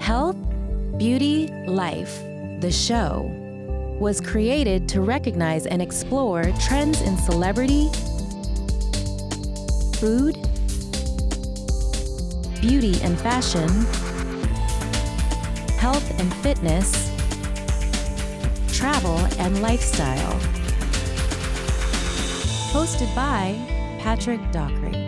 Health, Beauty, Life, the show, was created to recognize and explore trends in celebrity, food, beauty and fashion, health and fitness, travel and lifestyle. Hosted by Patrick Dockery.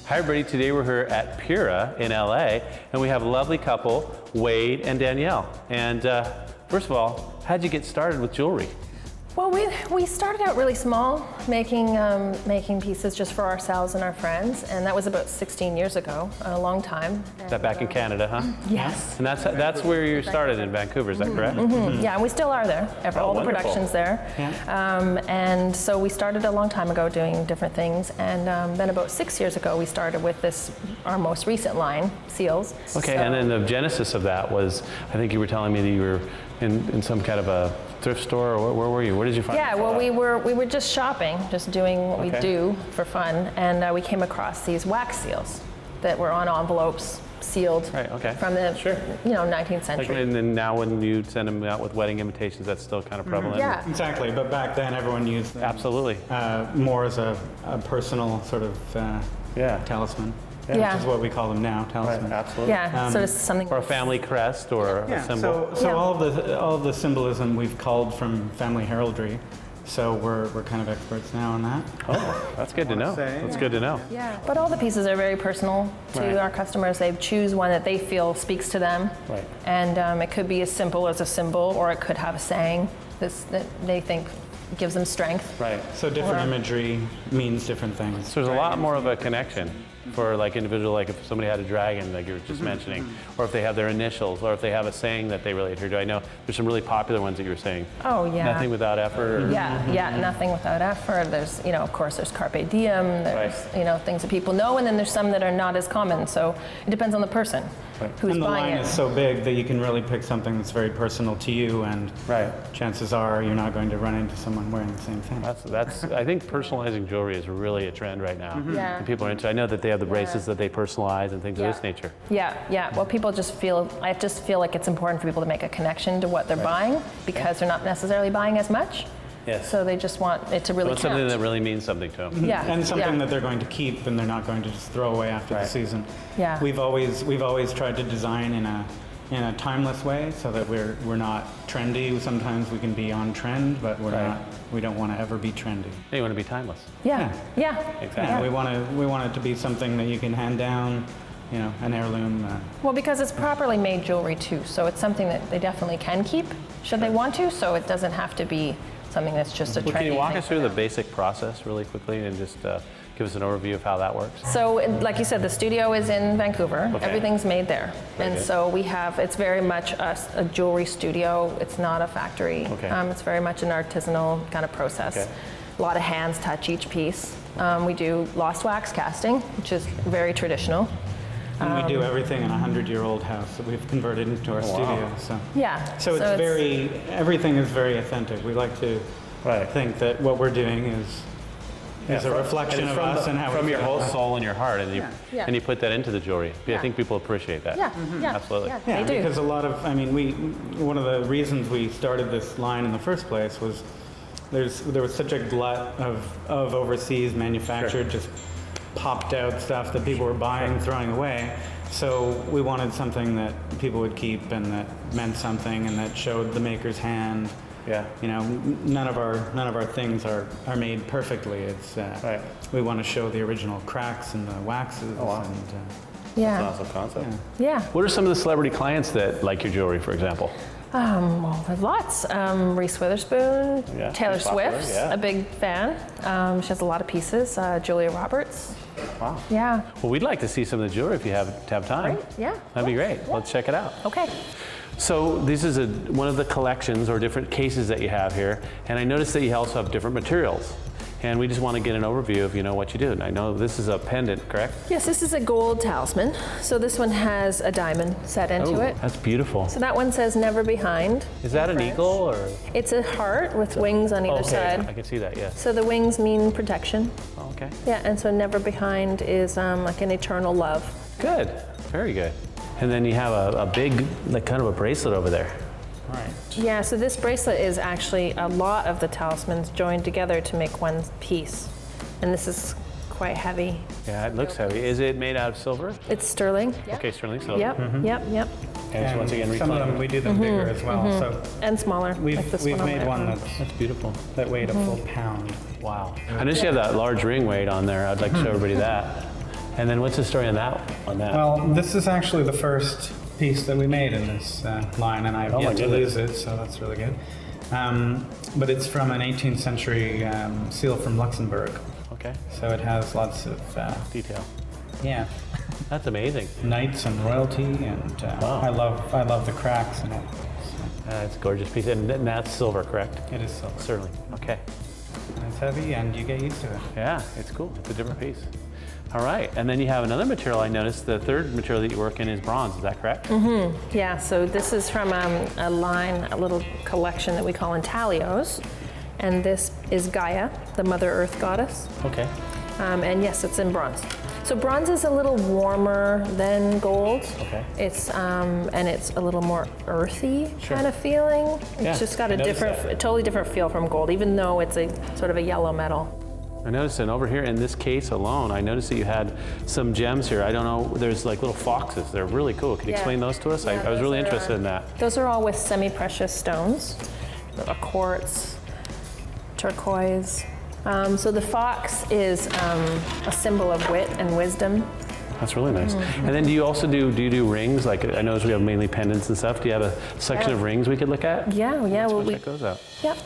Hi everybody, today we're here at Pyrrha in LA, and we have a lovely couple, Wade and Danielle. And first of all, how'd you get started with jewelry? Well, we started out really small, making pieces just for ourselves and our friends, and that was about 16 years ago, a long time. Is that back in Canada, huh? Yes. And that's where you started in Vancouver, is that correct? Mm-hmm. Yeah, and we still are there. All the wonderful. production's there. Yeah. And so we started a long time ago doing different things, and then about 6 years ago we started with our most recent line, seals. Okay, and then the genesis of that was, I think you were telling me that you were in some kind of a thrift store, or where were you? Where did you find Yeah, well, we were just shopping, just doing what we do for fun, and we came across these wax seals that were on envelopes, sealed from the 19th century. And then now when you send them out with wedding invitations, that's still kind of prevalent. Yeah, exactly. But back then, everyone used them absolutely more as a personal sort of talisman. Yeah. Which is what we call them now, talisman. Right, absolutely. Yeah, so it's something. Or a family crest or a symbol. So all of the symbolism we've culled from family heraldry. So we're kind of experts now on that. Oh, that's good to know. That's good to know. Yeah, but all the pieces are very personal to our customers. They choose one that they feel speaks to them. Right. And it could be as simple as a symbol, or it could have a saying that they think gives them strength. Right. So different imagery means different things. So there's a lot more of a connection for like individual, like if somebody had a dragon, like you were just mentioning, or if they have their initials, or if they have a saying that they really adhere to. I know there's some really popular ones that you were saying. Oh yeah. Nothing without effort. Or... Yeah, nothing without effort. There's, of course, there's carpe diem. There's, things that people know, and then there's some that are not as common. So it depends on the person who's and the buying line it. is so big that you can really pick something that's very personal to you, and chances are you're not going to run into someone wearing the same thing. That's I think personalizing jewelry is really a trend right now. Yeah. And people are into. I know that they have the bracelets that they personalize and things of this nature. Yeah. Well, I just feel like it's important for people to make a connection to what they're buying, because they're not necessarily buying as much. Yes. So they just want it to really count. Something that really means something to them. Yeah. And something that they're going to keep and they're not going to just throw away after the season. Yeah. We've always tried to design in a timeless way, so that we're not trendy. Sometimes we can be on trend, but we don't want to ever be trendy. You want to be timeless. Yeah. Exactly. Yeah, we want it to be something that you can hand down, an heirloom. Well, because it's properly made jewelry too, so it's something that they definitely can keep should they want to. So it doesn't have to be something that's just a trendy Can you walk thing us through the basic process really quickly and just give us an overview of how that works? So, like you said, the studio is in Vancouver. Okay. Everything's made there. Very good. So it's very much a jewelry studio. It's not a factory. Okay. It's very much an artisanal kind of process. Okay. A lot of hands touch each piece. We do lost wax casting, which is very traditional. And we do everything in a 100-year-old house that we've converted into our studio. So So everything is very authentic. We like to think that what we're doing is a reflection of us and how from we your feel. whole soul and your heart, and you put that into the jewelry. I think people appreciate that. Yeah. Absolutely. Yeah, Yeah, they do. because one of the reasons we started this line in the first place was there was such a glut of overseas manufactured just popped out stuff that people were buying, throwing away. So we wanted something that people would keep and that meant something and that showed the maker's hand. Yeah. None of our things are made perfectly. It's we want to show the original cracks and the waxes. Oh, wow. And Yeah. That's an awesome concept. Yeah. What are some of the celebrity clients that like your jewelry, for example? Well, there's lots. Reese Witherspoon, Yeah, Taylor she's popular, Swift's yeah. a big fan. She has a lot of pieces. Julia Roberts. Wow. Yeah. Well, we'd like to see some of the jewelry if you have time. Great. Yeah. That'd be great. Yeah. Let's check it out. Okay. So this is one of the collections or different cases that you have here, and I noticed that you also have different materials. And we just want to get an overview of, what you do. And I know this is a pendant, correct? Yes, this is a gold talisman. So this one has a diamond set into it. That's beautiful. So that one says never behind. Is that an eagle or? It's a heart with wings on either side. I can see that, yes. So the wings mean protection. Oh, okay. Yeah, and so never behind is like an eternal love. Good, very good. And then you have a big, like kind of a bracelet over there. Right. Yeah, so this bracelet is actually a lot of the talismans joined together to make one piece. And this is quite heavy. Yeah, it looks heavy. Is it made out of silver? It's sterling. Okay, sterling silver. Yep, yep. And so once again, some of them, we do them bigger as well. So And smaller. we've like this made one that's beautiful. that weighed a full pound. Wow. I noticed you have that large ring weight on there. I'd like to show everybody that. And then what's the story on that? Well, this is actually the first piece that we made in this line, and I've yet to lose it, so that's really good. But it's from an 18th century seal from Luxembourg. Okay. So it has lots of detail. Yeah. That's amazing. Knights and royalty, and wow. I love the cracks in it. It's a gorgeous piece, and that's silver, correct? It is silver. Certainly. Okay. And it's heavy, and you get used to it. Yeah, it's cool. It's a different piece. All right, and then you have another material. I noticed the third material that you work in is bronze. Is that correct? Mm-hmm. Yeah. So this is from a little collection that we call intaglios, and this is Gaia, the Mother Earth goddess. Okay. And yes, it's in bronze. So bronze is a little warmer than gold. Okay. It's and it's a little more earthy kind of feeling. It's just got a totally different feel from gold, even though it's a sort of a yellow metal. I noticed, and over here in this case alone, I noticed that you had some gems here. I don't know, there's like little foxes. They're really cool. Can you explain those to us? Yeah, I was really interested in that. Those are all with semi-precious stones, a quartz, turquoise. So the fox is a symbol of wit and wisdom. That's really nice. And then do you also do you do rings? Like I noticed we have mainly pendants and stuff. Do you have a section of rings we could look at? Yeah. Well, check those out. Yep.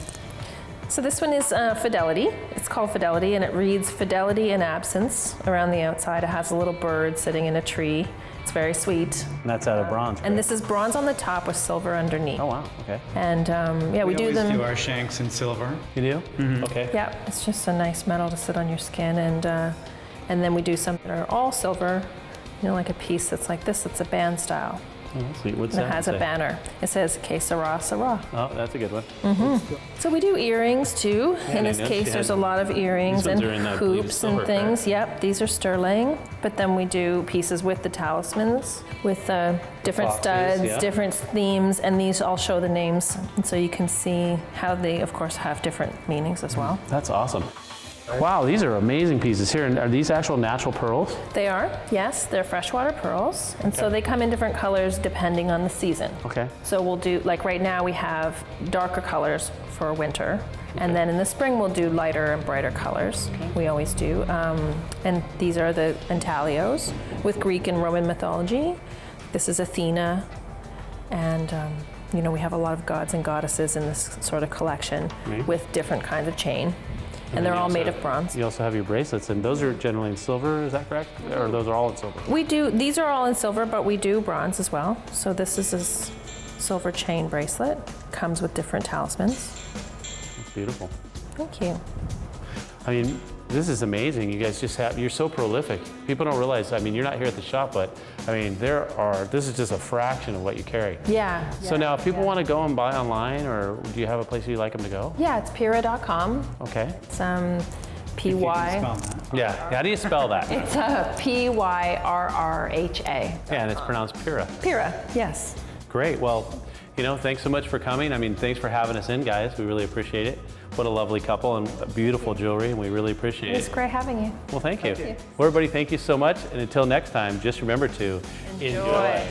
So this one is Fidelity. It's called Fidelity, and it reads Fidelity in Absence. Around the outside, it has a little bird sitting in a tree. It's very sweet. And that's out of bronze. And this is bronze on the top with silver underneath. Oh wow. Okay. And we do them. We do our shanks in silver. You do? Mm-hmm. Okay. Yeah, it's just a nice metal to sit on your skin, and then we do some that are all silver. Like a piece that's like this. It's a band style. Oh, sweet. What's and that? It has a banner. It says Que Sera, Sera. Oh, that's a good one. Mm-hmm. So we do earrings too. In this case, there's a lot of earrings and hoops silver, and things. Right? Yep, these are sterling. But then we do pieces with the talismans, with different studs, different themes, and these all show the names. And so you can see how they, of course, have different meanings as well. That's awesome. Wow, these are amazing pieces here. And are these actual natural pearls? They are, yes. They're freshwater pearls. And so they come in different colors depending on the season. Okay. So we'll do, like right now we have darker colors for winter. And then in the spring we'll do lighter and brighter colors. We always do. And these are the intaglios with Greek and Roman mythology. This is Athena. And we have a lot of gods and goddesses in this sort of collection with different kinds of chain. And they're all made of bronze. You also have your bracelets, and those are generally in silver, is that correct? Or those are all in silver? We do, these are all in silver, but we do bronze as well. So this is a silver chain bracelet. Comes with different talismans. That's beautiful. Thank you. I mean, this is amazing. You guys just you're so prolific. People don't realize, you're not here at the shop, but this is just a fraction of what you carry. Yeah. So now if people want to go and buy online, or do you have a place you'd like them to go? Yeah, it's Pyrrha.com. Okay. It's P-Y. Yeah, how do you spell that? It's P-Y-R-R-H-A. Yeah, and it's pronounced Pyrrha. Pyrrha, yes. Great, well, thanks so much for coming. Thanks for having us in, guys. We really appreciate it. What a lovely couple and beautiful jewelry, and we really appreciate it. It's great having you. Well, thank you. Well, everybody, thank you so much. And until next time, just remember to enjoy.